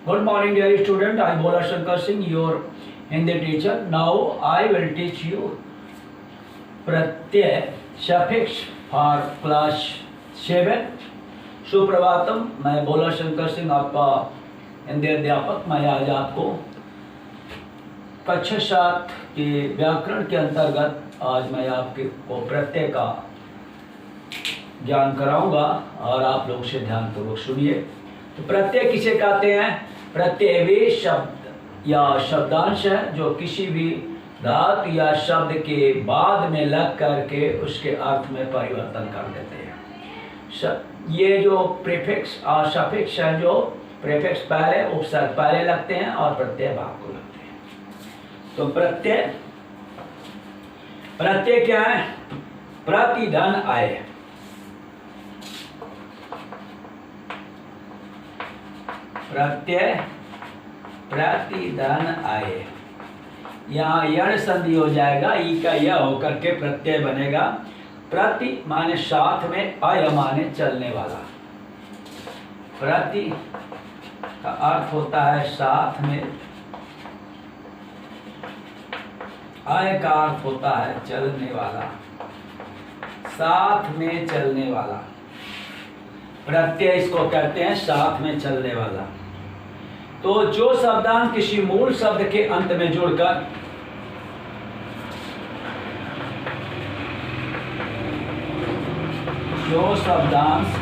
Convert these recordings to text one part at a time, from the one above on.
Good morning, dear student. I am Bhola Shankar Singh, your Hindi teacher. Now I will teach you Pratyaya suffix for class 7. Suprabhatam, मैं भोला शंकर सिंह आपका हिंदी अध्यापक। मैं आज आपको कक्षा 7 के व्याकरण के अंतर्गत आज मैं आपको प्रत्यय का ज्ञान कराऊंगा और आप लोग से ध्यानपूर्वक सुनिए। तो प्रत्यय किसे कहते हैं? प्रत्यय वे शब्द या शब्दांश है जो किसी भी धातु या शब्द के बाद में लग करके उसके अर्थ में परिवर्तन कर देते हैं। ये जो प्रीफिक्स और सफिक्स है, जो प्रीफिक्स पहले उपसर्ग पहले लगते हैं और प्रत्यय बाद को लगते हैं। तो प्रत्यय क्या है? प्रतिधन आय। प्रत्यय प्रतिधन आय। यहाँ यण संधि हो जाएगा, ई का यह होकर के प्रत्यय बनेगा। प्रति माने साथ में, अय माने चलने वाला। प्रति का अर्थ होता है साथ में, अय का अर्थ होता है चलने वाला, साथ में चलने वाला। प्रत्यय इसको कहते हैं साथ में चलने वाला। तो जो शब्दांश किसी मूल शब्द के अंत में जुड़कर जो शब्दांश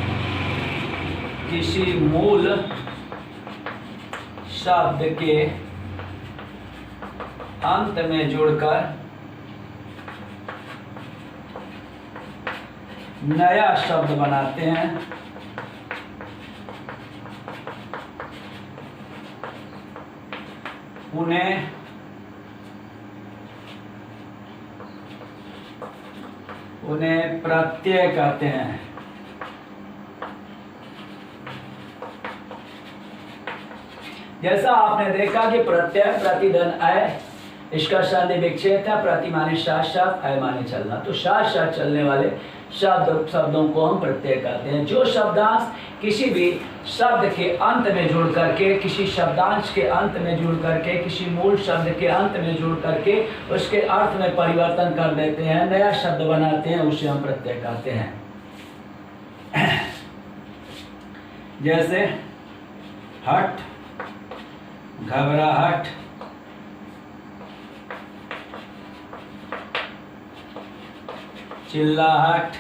किसी मूल शब्द के अंत में जुड़कर नया शब्द बनाते हैं, उन्हें प्रत्यय कहते हैं। जैसा आपने देखा कि प्रत्यय प्रतिधन आय, इसका संधि विच्छेद है। प्रति माने साथ साथ, आय माने चलना। तो साथ साथ चलने वाले शब्दों को हम प्रत्यय कहते हैं। जो शब्दांश किसी भी शब्द के अंत में जुड़ करके, किसी शब्दांश के अंत में जुड़ करके, किसी मूल शब्द के अंत में जुड़ करके उसके अर्थ में परिवर्तन कर देते हैं, नया शब्द बनाते हैं, उसे हम प्रत्यय कहते हैं। जैसे हट, घबराहट, चिल्लाहट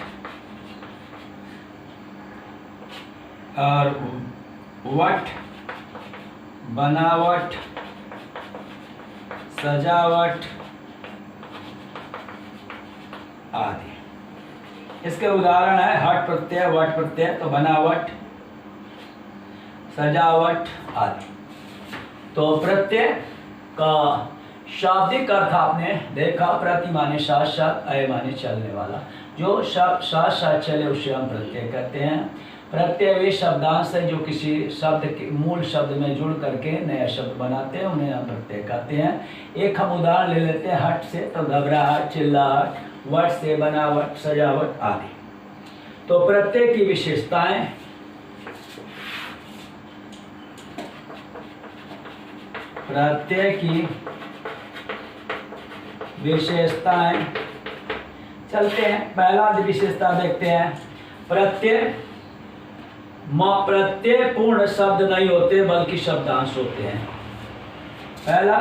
और वट, बनावट, सजावट आदि। इसके उदाहरण है हट प्रत्यय, वट प्रत्यय, तो बनावट, सजावट आदि। तो प्रत्यय का शाब्दिक अर्थ आपने देखा, प्रति माने साथ साथ, अय माने चलने वाला। जो शब्द साथ साथ चले उसे हम प्रत्यय कहते हैं। प्रत्यय वे शब्दांश है जो किसी शब्द के मूल शब्द में जुड़ करके नया शब्द बनाते हैं, उन्हें हम प्रत्यय कहते हैं। एक हम उदाहरण ले लेते हैं हट से, तो घबराहट, चिल्लाहट, वट से बनावट, सजावट आदि। तो प्रत्यय की विशेषताएं, प्रत्यय की विशेषताएं चलते हैं। पहला विशेषता देखते हैं, प्रत्यय पूर्ण शब्द नहीं होते बल्कि शब्दांश होते हैं। पहला,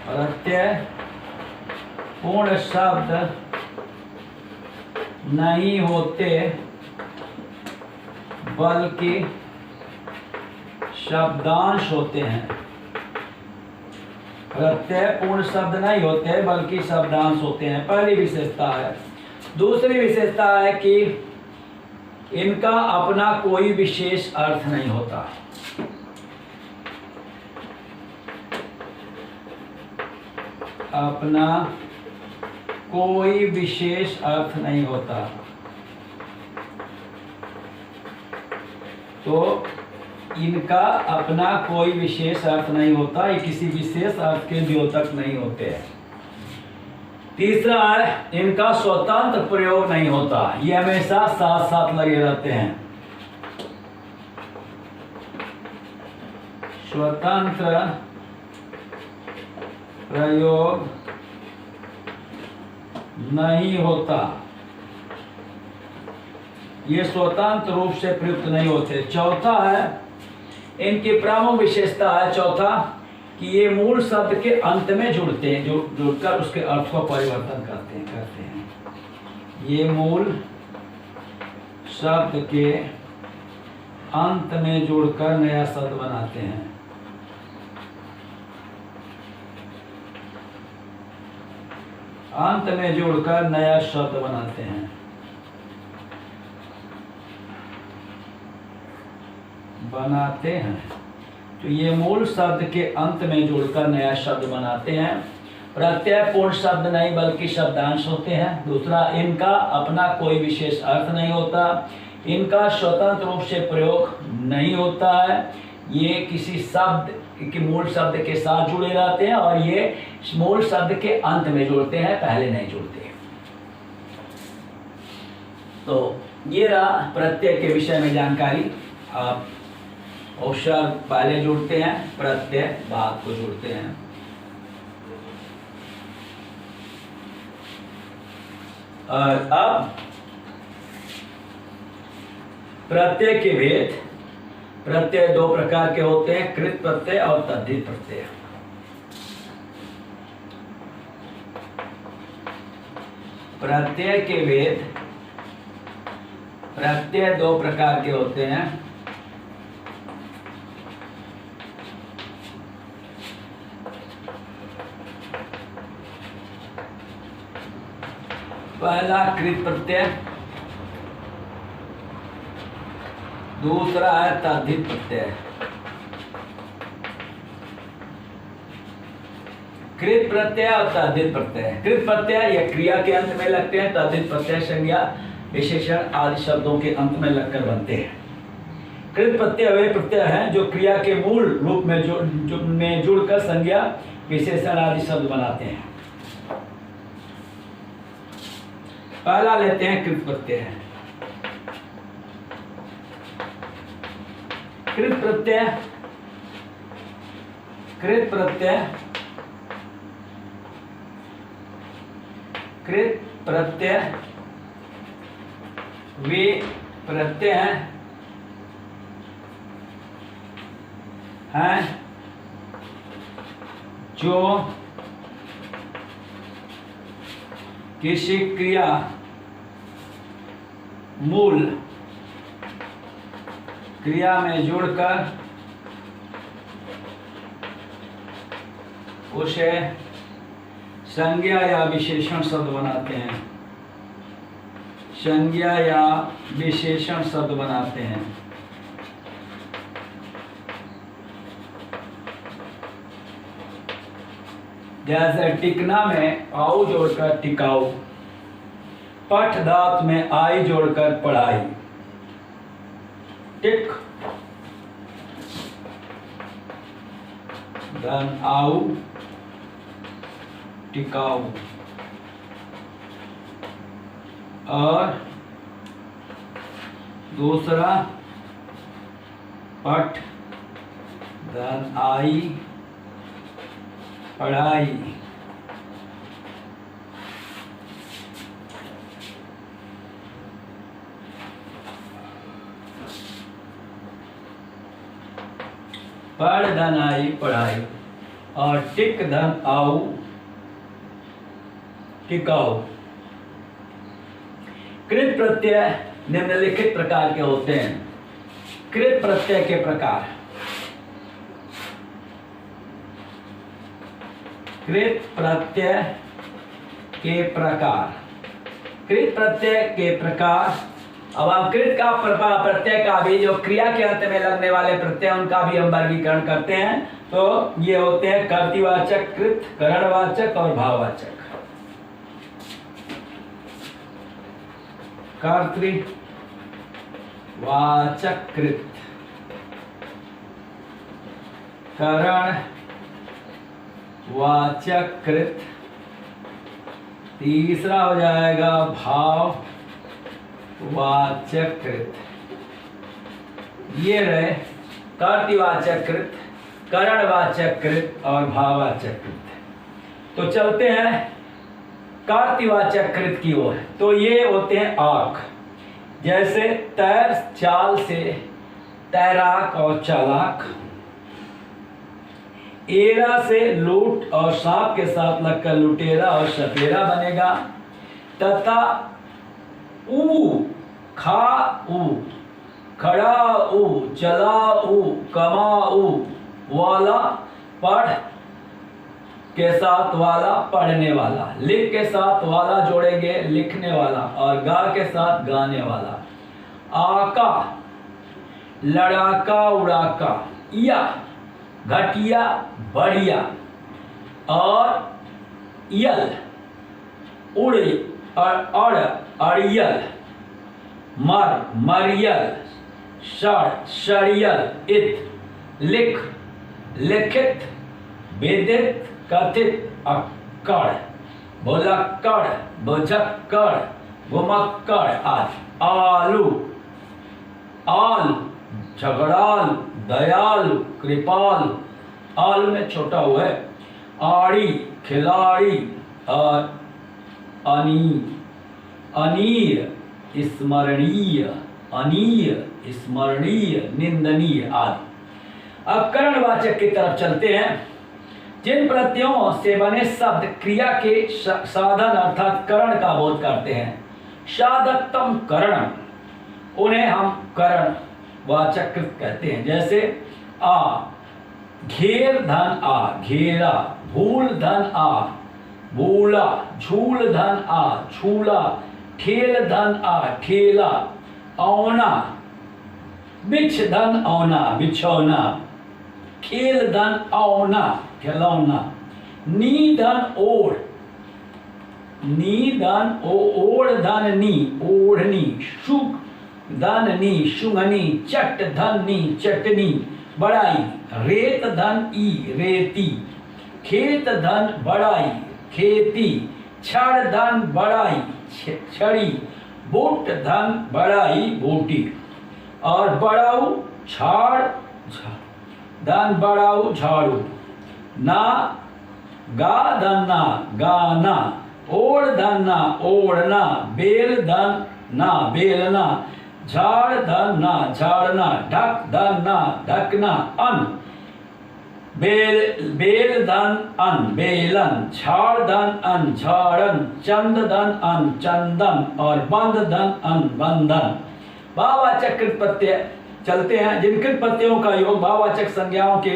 प्रत्यय पूर्ण शब्द नहीं होते बल्कि शब्दांश होते हैं। प्रत्यय पूर्ण शब्द नहीं होते बल्कि शब्दांश होते हैं, पहली विशेषता है। दूसरी विशेषता है कि इनका अपना कोई विशेष अर्थ नहीं होता। अपना कोई विशेष अर्थ नहीं होता। तो इनका अपना कोई विशेष अर्थ नहीं होता, ये किसी विशेष अर्थ के द्योतक नहीं होते हैं। तीसरा है, इनका स्वतंत्र प्रयोग नहीं होता, ये हमेशा साथ साथ लगे रहते हैं। स्वतंत्र प्रयोग नहीं होता, ये स्वतंत्र रूप से प्रयुक्त नहीं होते। चौथा है, इनकी प्रमुख विशेषता है चौथा कि ये मूल शब्द के अंत में जुड़ते हैं, जुड़कर उसके अर्थ को परिवर्तन करते हैं। ये मूल शब्द के अंत में जुड़कर नया शब्द बनाते हैं। अंत में जोड़कर नया शब्द बनाते हैं। तो ये मूल शब्द के अंत में जोड़कर नया शब्द बनाते हैं। प्रत्यय पूर्ण शब्द नहीं बल्कि शब्दांश होते हैं। दूसरा, इनका अपना कोई विशेष अर्थ नहीं होता, इनका स्वतंत्र रूप से प्रयोग नहीं होता है। ये किसी शब्द के मूल शब्द के साथ जुड़े रहते हैं और ये मूल शब्द के अंत में जुड़ते हैं, पहले नहीं जुड़ते। तो ये रहा प्रत्यय के विषय में जानकारी। आप उपसर्ग पहले जुड़ते हैं, प्रत्यय बाद को जुड़ते हैं। और अब प्रत्यय के भेद। प्रत्यय दो प्रकार के होते हैं, कृत प्रत्यय और तद्धित प्रत्यय। प्रत्यय के भेद। प्रत्यय दो प्रकार के होते हैं, पहला कृत प्रत्यय, दूसरा है तद्धित प्रत्यय। कृत प्रत्यय और तद्धित प्रत्यय। कृत प्रत्यय या क्रिया के अंत में लगते हैं, तद्धित प्रत्यय संज्ञा विशेषण आदि शब्दों के अंत में लगकर बनते हैं। कृत प्रत्यय वे प्रत्यय हैं जो क्रिया के मूल रूप में जुड़कर संज्ञा विशेषण आदि शब्द बनाते हैं। पहला लेते हैं कृत प्रत्यय। कृत प्रत्यय वे प्रत्यय हैं जो किसी क्रिया मूल क्रिया में जुड़कर उसे संज्ञा या विशेषण शब्द बनाते हैं। संज्ञा या विशेषण शब्द बनाते हैं। जैसे टिकना में आऊ जोड़कर टिकाऊ, पठ धातु में आई जोड़कर पढ़ाई। टिक धन आऊ टिकाऊ। और दूसरा पठ धन आई पढ़ाई। पढ़ धन आई पढ़ाई और टिक धन आऊ टिकाऊ। कृत प्रत्यय निम्नलिखित प्रकार के होते हैं। कृत प्रत्यय के प्रकार। कृत प्रत्यय के प्रकार। कृत प्रत्यय के प्रकार। अब हम कृत का प्रत्यय का भी जो क्रिया के अंत में लगने वाले प्रत्यय उनका भी हम वर्गीकरण करते हैं। तो ये होते हैं कर्तृवाचक कृत, करणवाचक और भाववाचक। कर्तृवाचक कृत, करण वाचक कृत, तीसरा हो जाएगा भाव वाचक कृत। ये रहे कर्तृवाचक कृत, करणवाचक कृत और भाववाचक कृत। तो चलते हैं कार्तिवाचक कृत की ओर। तो ये होते हैं आंख, जैसे तैर चाल से तैराक और चालाक, एरा से लूट और सांप के साथ लगकर लुटेरा और सपेरा बनेगा, तथा ऊ खा ऊ खड़ा ऊ चला ऊ कमा ऊ वाला पढ़ के साथ वाला पढ़ने वाला, लिख के साथ वाला जोड़ेंगे लिखने वाला, और गा के साथ गाने वाला। आका लड़ाका उड़ाका, या घटिया बढ़िया, और यल उड़ और अड़ियल, मर मरियल, षड षड़ियल, इत लिख लिखित, वेदित कथित, अक्कड़ भुलक्कड़ भुजक्कड़ घुमक्कड़ आदि। आलू आल झगड़ाल दयालु कृपाल, आल में छोटा हुआ है, आड़ी खिलाड़ी, और अनीय स्मरणीय, अनीय स्मरणीय, निंदनीय आदि। अब करणवाचक की तरफ चलते हैं। जिन प्रत्ययों से बने शब्द क्रिया के साधन अर्थात करण का बोध करते हैं, साधकतम करण, उन्हें हम करण वाचक कहते हैं। जैसे आ घेर धन आ घेरा, भूल धन आ भूला, झूल धन आ झूला, ठेल धन आ ठेला, औना बिछ धन औना बिछौना, खेल धन औना खिलौना, नी धन ओढ़, नी धन ओढ़ धन नी ओढ़नी, शुक धन नी शुंगनी, चट धन नी चटनी, बड़ाई रेत धन ई रेती, खेत धन बड़ाई खेती, छड़ धन बड़ाई छड़ी, बूट धन बड़ाई बूटी, और बड़ाऊ झाड़ धन बड़ाऊ झाड़ू, ना गा धन ना गाना, ओढ़ धन ना ओढ़ना, बेल धन ना बेलना, झाड़ धन ना झाड़ना, ढक धन ना ढकना, अन बेल धन अन बेलन, झाड़ धन अन झाड़न, चंद धन अन चंदन, और बंद धन अन बंधन। भाववाचक कृत प्रत्यय चलते हैं। जिन कृत प्रत्ययों का योग भाववाचक संज्ञाओं के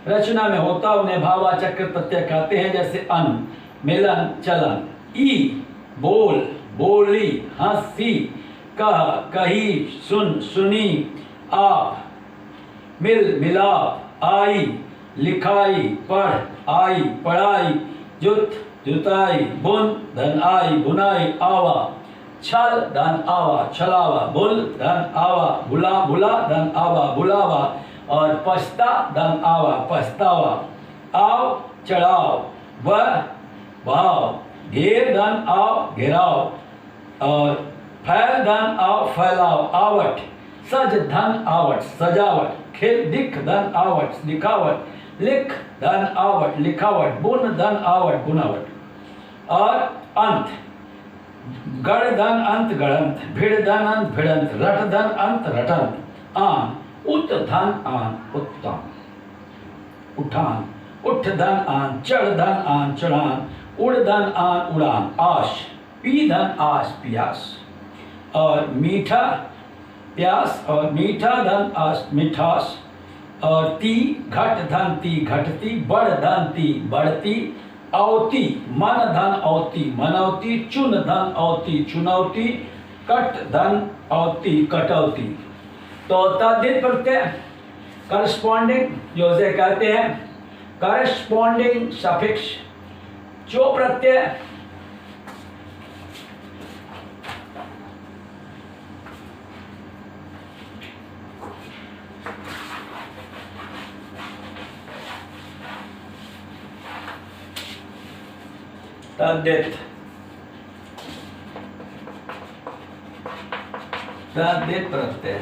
रचना में होता उन्हें भाववाचक कृत प्रत्यय कहते हैं। जैसे अन मिलन चलन, ई बोल बोली, हंसी कह कही, सुन सुनी, आप मिल मिलाप, आई लिखाई, पढ़ आई पढ़ाई, जुत जुताई, बुन धन आई बुनाई, आवा छल धन आवा छलावा, बुल धन आवा बुला बुला धन आवा बुलावा, और पछता धन आवा पछतावा, आओ चढ़ाओ, वह भाव, घेर धन आओ घेराव, और फैल धन आओ फैलाओ, आवट सज धन आवट सजावट, खिल दिख धन आवट दिखावट, लिख धन आवट लिखावट, बुन धन आवट बुनावट, और अंत गढ़ धन अंत गढ़ंत, भिड़ धन अंत भिड़ंत, रट धन अंत रटंत, आन उत धन आन उत्तान उठान, उठ धन आन चढ़ धन आन चढ़ान, उड़ धन आन उड़ान, आश पी धन आश पियास, और मीठा प्यास, और मीठा धन आश मिठास, और ती घट धन ती घटती, बढ़ धन ती बढ़ती, औती मन धन औती मनौती, चुन धन औती चुनौती, कट धन औती कटौती। तो तद्धित प्रत्यय करस्पॉन्डिंग जो से कहते हैं करस्पॉन्डिंग सफिक्स, जो प्रत्यय तद्धित प्रत्यय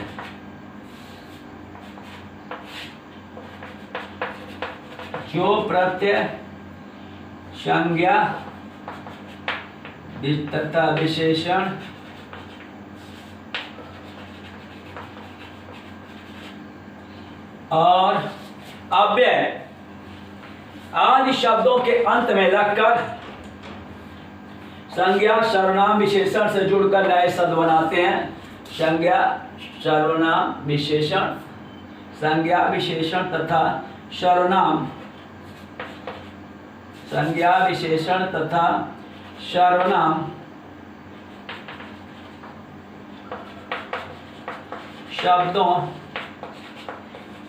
जो प्रत्यय संज्ञा तथा विशेषण और अव्यय आदि शब्दों के अंत में लगकर संज्ञा सर्वनाम विशेषण से जुड़कर नए शब्द बनाते हैं। संज्ञा सर्वनाम विशेषण, संज्ञा विशेषण तथा सर्वनाम, संज्ञा विशेषण तथा सर्वनाम शब्दों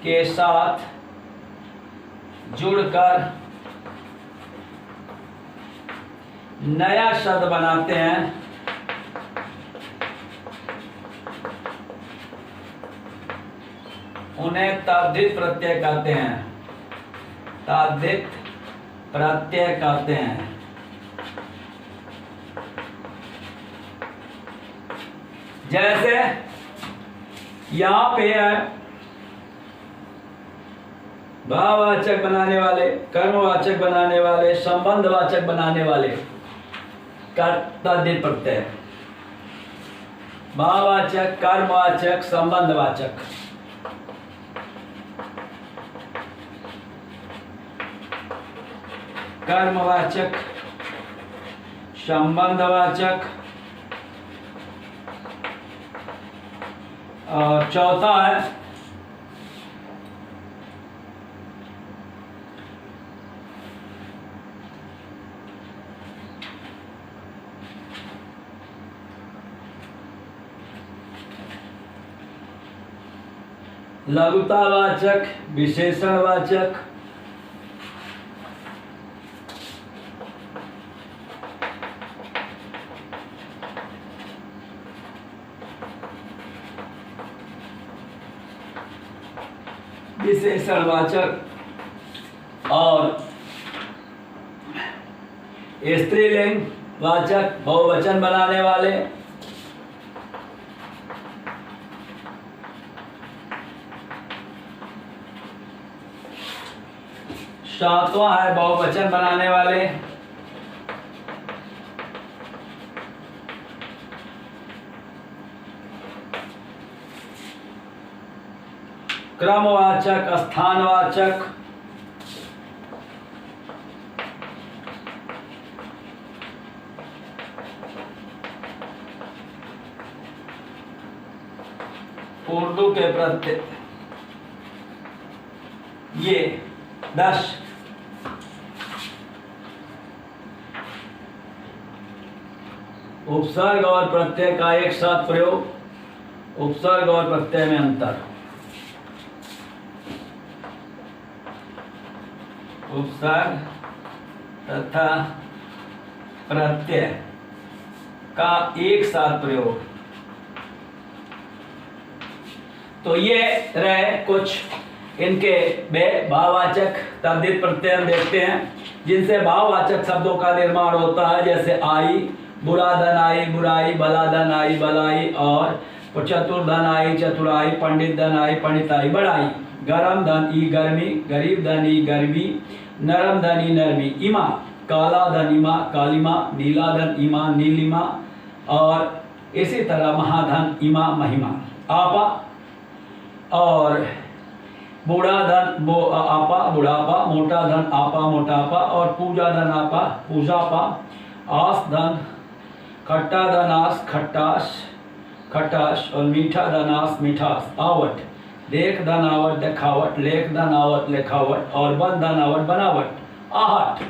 के साथ जुड़कर नया शब्द बनाते हैं। उन्हें ताद्धित प्रत्यय कहते हैं, ताद्धित प्रत्यय कहते हैं। जैसे यहां पे है भाववाचक बनाने वाले, कर्मवाचक बनाने वाले, संबंधवाचक बनाने वाले ताद्धित प्रत्यय, भाववाचक, कर्मवाचक, संबंधवाचक। कर्मवाचक, संबंधवाचक और चौथा है लघुतावाचक, विशेषणवाचक, विशेषणवाचक और स्त्रीलिंग वाचक, बहुवचन बनाने वाले। सातवां है बहुवचन बनाने वाले। क्रमवाचक, स्थानवाचक, उर्दू के प्रत्यय, ये 10 उपसर्ग और प्रत्यय का एक साथ प्रयोग, उपसर्ग और प्रत्यय में अंतर। उपसर्ग तथा प्रत्यय का एक साथ प्रयोग। तो ये रहे कुछ इनके भाववाचक ताद्धित प्रत्यय हम देखते हैं, जिनसे भाववाचक शब्दों का निर्माण होता है। जैसे आई, बुरा धन आई, बुराई, भला धन आई, भलाई, और चतुर धन आई, चतुराई, पंडित धन आई, पंडिताई, बड़ाई। गरम धन ई, गर्मी, गरीब धन ई, गरीबी, नरम धन ई, नरमी। इमा, काला धन इमा, कालिमा, नीला धन इमा, नीलिमा, और इसी तरह महाधन इमा, महिमा। आपा और बूढ़ा धन आपा, बुढ़ापा, मोटा धन आपा, मोटापा, और पूजा धन आपा, पूजापा। आस धन, खट्टा धन आस, खट्टास, खटास, और मीठा धन आस, मिठास। आवट, देख धन आवट, देखावट, लेख धन आवट, लेखावट, और बन धन आवट, बनावट। आहट,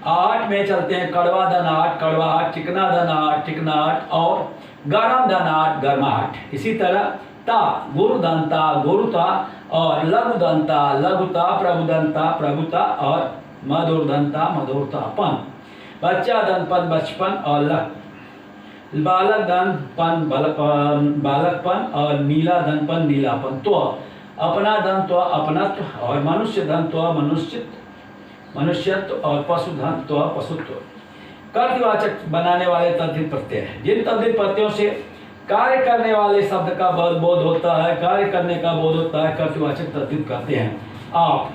आहट में चलते हैं कड़वा धन आहट, कड़वाहट, चिकना धन आहट, चिकनाहट, और गरम धन आहट, गर्माहट। इसी तरह ता, गुरुदंता, गुरुता, और लघुदंता, लघुता, प्रभुदंता, प्रभुता, और मधुरदंता, मधुरता। पन, बच्चा धन पन, बचपन, और लक। बालक धन पन, बालकपन, और नीला धन पन, नीलापन। तो अपना धन तो अपनत्व, और मनुष्य धन तो मनुष्यत्व, और पशु धन तो पशुत्व। कर्तवाचक बनाने वाले ताद्धित प्रत्यय हैं। जिन ताद्धित प्रत्ययों से कार्य करने वाले शब्द का बोध होता है, कार्य करने का बोध होता है, कर्तवाचक ताद्धित कहते हैं। आप,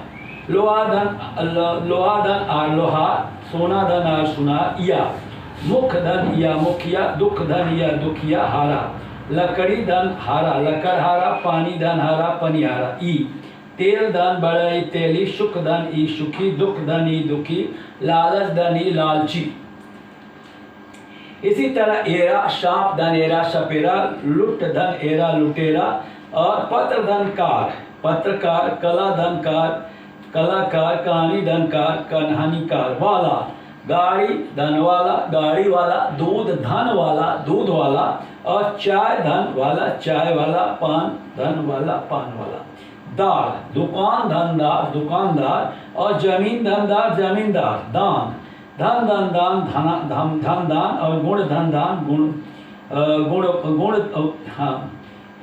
लोहा धन आर लोहा, सोना धन आर सुनार, या मुख धन या मुखिया, दुख धन या दुखिया, हारा लकड़ी धन हारा, लकड़ हारा, पानी धन हारा, पनिहारा, ई तेल धन बड़ई तेली, सुख धन ई सुखी, दुख धन ई दुखी, लालच धन ई लालची। इसी तरह एरा सांप धन एरा सपेरा, लुट धन एरा लुटेरा, और पत्र धन कार पत्रकार, कला धन कार कलाकार, कहानी धन कार कहानीकार, वाला गाड़ी धन वाला गाड़ी वाला, दूध धन वाला दूध वाला, और चाय धन वाला चाय वाला, पान धन वाला पान वाला, दार दुकान धनदार दुकानदार, और जमीन धनदार जमींदार, दान धन धन दान धन दान, और गुण धन दान गुण हाँ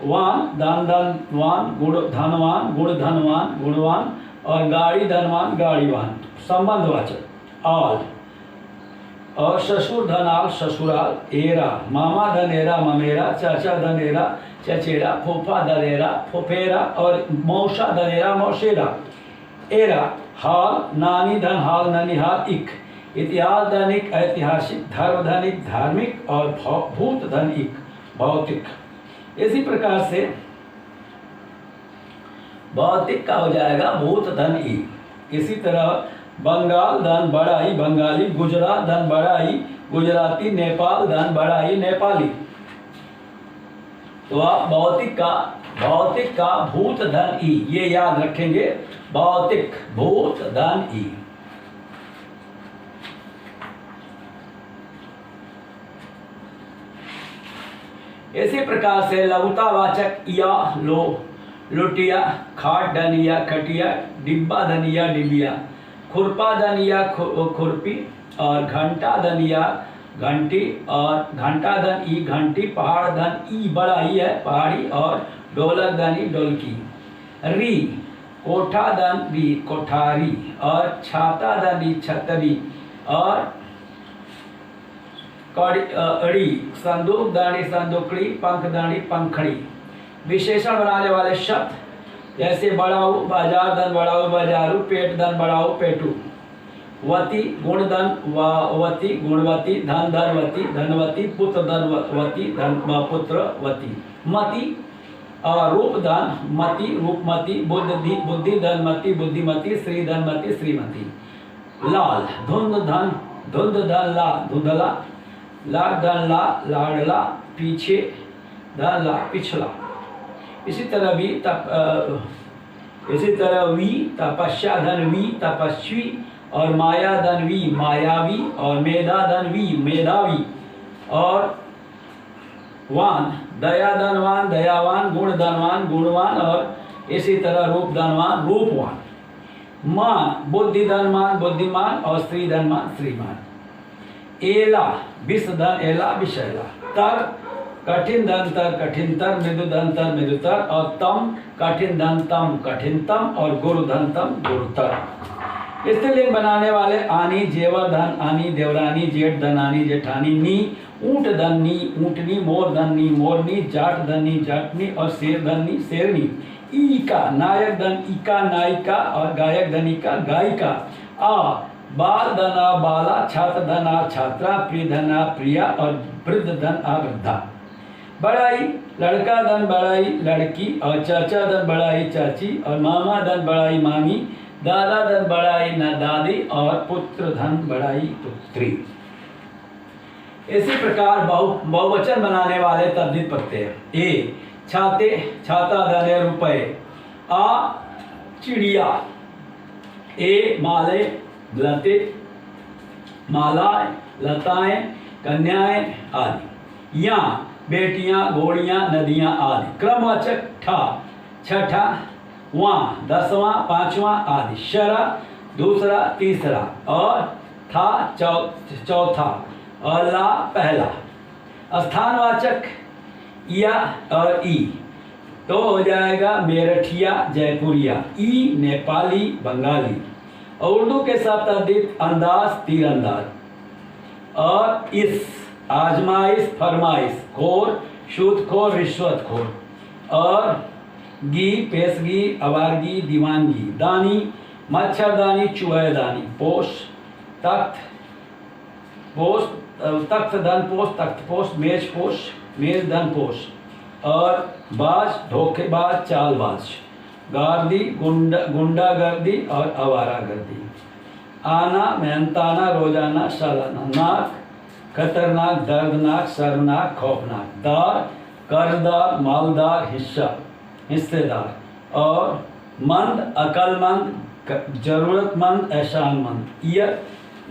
वान दान धन वान, गुण धनवान गुण धनवान गुणवान, और गाड़ी धनवान गाड़ीवान। संबंधवाचक आल, और ससुर धन आल ससुराल, एरा मामा धन एरा ममेरा, चाचा धन एरा चचेरा, फूफा धन एरा फुफेरा, और मौसा धन एरा मौसेरा, एरा हाल नानी धन हाल ननिहाल, इक इतिहास धनिक ऐतिहासिक, धर्म धनिक धार्मिक, और भूत धन इक भौतिक। इसी प्रकार से भौतिक का हो जाएगा भूत धन ई। इसी तरह बंगाल धन बड़ाई बंगाली, गुजरात धन बड़ाई गुजराती, नेपाल धन बड़ाई नेपाली। तो आप भौतिक का भूत धन ई, ये याद रखेंगे, भौतिक भूत धन ई। इसी प्रकार से लघुतावाचक या लुटिया, खाट धनिया खटिया, डिब्बा धनिया डिबिया, खुरपा धनिया खुरपी, और घंटा धनिया घंटी, और घंटा धन ई घंटी, पहाड़ धन ई बड़ा ई है पहाड़ी, और ढोलक धन ई ढोलकी। री कोठा धन री कोठारी, और छाता धन ई छतरी, और अड़ी संदूक दाढ़ी संदूकड़ी, पंख दाढ़ी पंखड़ी। विशेषण बनाने वाले शब्द जैसे बड़ाऊ बाजार धन बड़ाऊ बाजारू, पेट धन बड़ाऊ पेटू, वती गुण धन वती गुणवती, धन धनवती धनवती, पुत्र धनवती धन पुत्रवती, मति रूप धन मति रूपमती, बुद्धि धनमती बुद्धिमती, श्री धनमती श्रीमती। लाल धुंध धन ला धुंधला, लाड धन ला लाडला, पीछे धन ला पिछला। इसी तरह वी तपस्या धन वी तपस्वी, और माया धन वी मायावी, और मेधा धन वी मेधावी, और वान दया धनवान दयावान, गुण धनवान गुणवान, और इसी तरह रूप धनवान रूपवान। मान बुद्धि धनवान बुद्धिमान, और श्री धनवान श्रीमान। एला विष धन एला विषैला, तर कठिन धन तर कठिनतर, मृदु धन तर मृदुतर, और तम कठिन धन तम कठिनतम, और गुरु धन तम गुरुतर। स्त्रीलिंग बनाने वाले आनी जेवर धन आनी देवरानी, जेठ धन आनी जेठानी, नी ऊंट धन नी ऊंटनी, मोर धन नी मोरनी, जाट धन नी जाटनी, और शेर धन नी शेरनी। ईका नायक धन इका नायिका, और गायक धन इका गायिका। आ बाल धन आ बाला, छात्र धन आ छात्रा, प्रिय धन आ प्रिया, और वृद्ध धन आ वृद्धा। बड़ाई लड़का धन बड़ाई लड़की, और चाचा धन बड़ाई चाची, और मामा धन बड़ाई मामी, दादा धन बड़ाई न दादी, और पुत्र धन बड़ाई पुत्री। इसी प्रकार बहुवचन बनाने वाले तद्धित प्रत्यय। ए छाते छाता धन रुपए, आ चिड़िया, ए माले लते मालाएं लताएं कन्याएं आदि। या बेटियां घोड़ियां नदियां आदि। क्रमवाचक ठा छठा, वां दसवां पांचवां आदि। शरा दूसरा तीसरा, और था चौथा, और ला पहला। स्थानवाचक या और ई, तो हो जाएगा मेरठिया जयपुरिया, ई नेपाली बंगाली। उर्दू के साथ तद्धित अंदाज तीरंदाज, और इस आजमाइश फरमाइश, खोर सूदखोर रिश्वतखोर, और गी पेशगी अवारगी दीवानगी। दानी मच्छरदानी, चूहेदानी, पोष, तख्त पोष, तख्त धन पोष, तख्त पोष, मेज पोष, मेज धन पोष, और बाज, धोखेबाज, चालबाज, गार्दी, गुंडागर्दी और आवारागर्दी। आना, मेहनताना, रोजाना, सालाना। नाक, खतरनाक, दर्दनाक, शर्मनाक, खौफनाक। दार, कर्जदार, मालदार, हिस्सेदार। और मंद, अक्लमंद, जरूरतमंद, एहसानमंद। ईयत,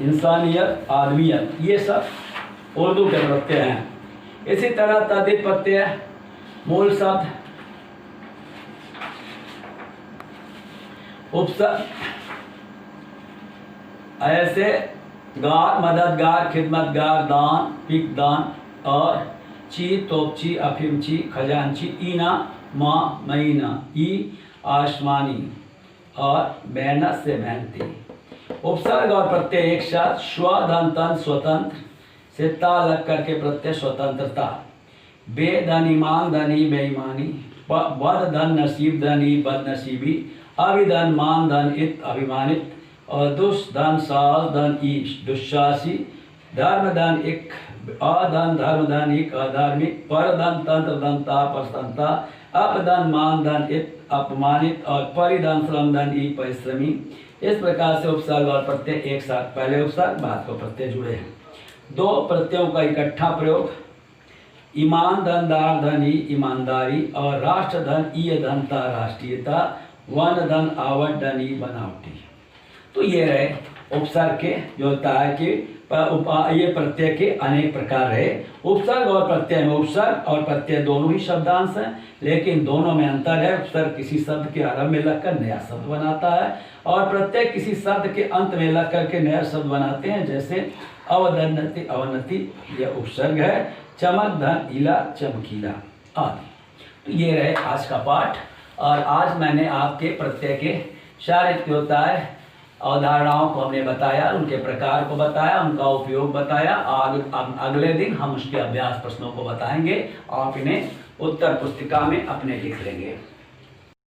इंसानियत, आदमियत। ये सब उर्दू के प्रत्यय हैं। इसी तरह तद्धित प्रत्यय, मूल शब्द, उपसर्ग, ऐसे गार, मददगार, खिदमतगार, दान, पिकदान, और ची, तोपची, अफीमची, खजांची। ईना, माँ, महीना। ई, आसमानी, और मेहनत से मेहनती। उपसर्ग और प्रत्यय एक साथ। स्व, धन, तन, स्वतंत्र से ता लग करके प्रत्यय स्वतंत्रता। बे, धन, ईमान, धनी, बेईमानी। बद, धन, नसीब, धनी, बदनसीबी। अभिधन, मान, धन, इत, अभिमानित। और दुष, धन, साहस, धन, ईश, दुस्साहसी। धर्म, धन, इक, अधन, धर्म, धन, इक, अधार्मिक। पर, धन, तंत्र, धनता, प्रसन्नता। अपधन, मान, धन, इत, अपमानित। और परिधन, श्रम, धन, ई, परिश्रमी। इस प्रकार से उपसर्ग और प्रत्यय एक साथ, पहले उपसर्ग बाद को प्रत्यय जुड़े हैं। दो प्रत्ययों का इकट्ठा प्रयोग। ईमान, धनदार, धनी, ईमानदारी। और राष्ट्र, धन, ईय, धनता, राष्ट्रीयता। वन, धन, आवट, धनी, बनावटी। तो ये रहे उपसर्ग के, जो होता है कि ये प्रत्यय के अनेक प्रकार रहे। उपसर्ग और प्रत्यय में, उपसर्ग और प्रत्यय दोनों ही शब्दांश हैं, लेकिन दोनों में अंतर है। उपसर्ग किसी शब्द के आरंभ में लगकर नया शब्द बनाता है, और प्रत्यय किसी शब्द के अंत में लग करके नया शब्द बनाते हैं। जैसे अवदन्नति, अवनति, यह उपसर्ग है। चमक, धन, इला, चमकीला आदि। तो ये रहे आज का पाठ, और आज मैंने आपके प्रत्यय के शारीरिक अवधारणाओं को हमने बताया, उनके प्रकार को बताया, उनका उपयोग बताया। अगले दिन हम उसके अभ्यास प्रश्नों को बताएंगे, आप इन्हें उत्तर पुस्तिका में अपने लिख लेंगे।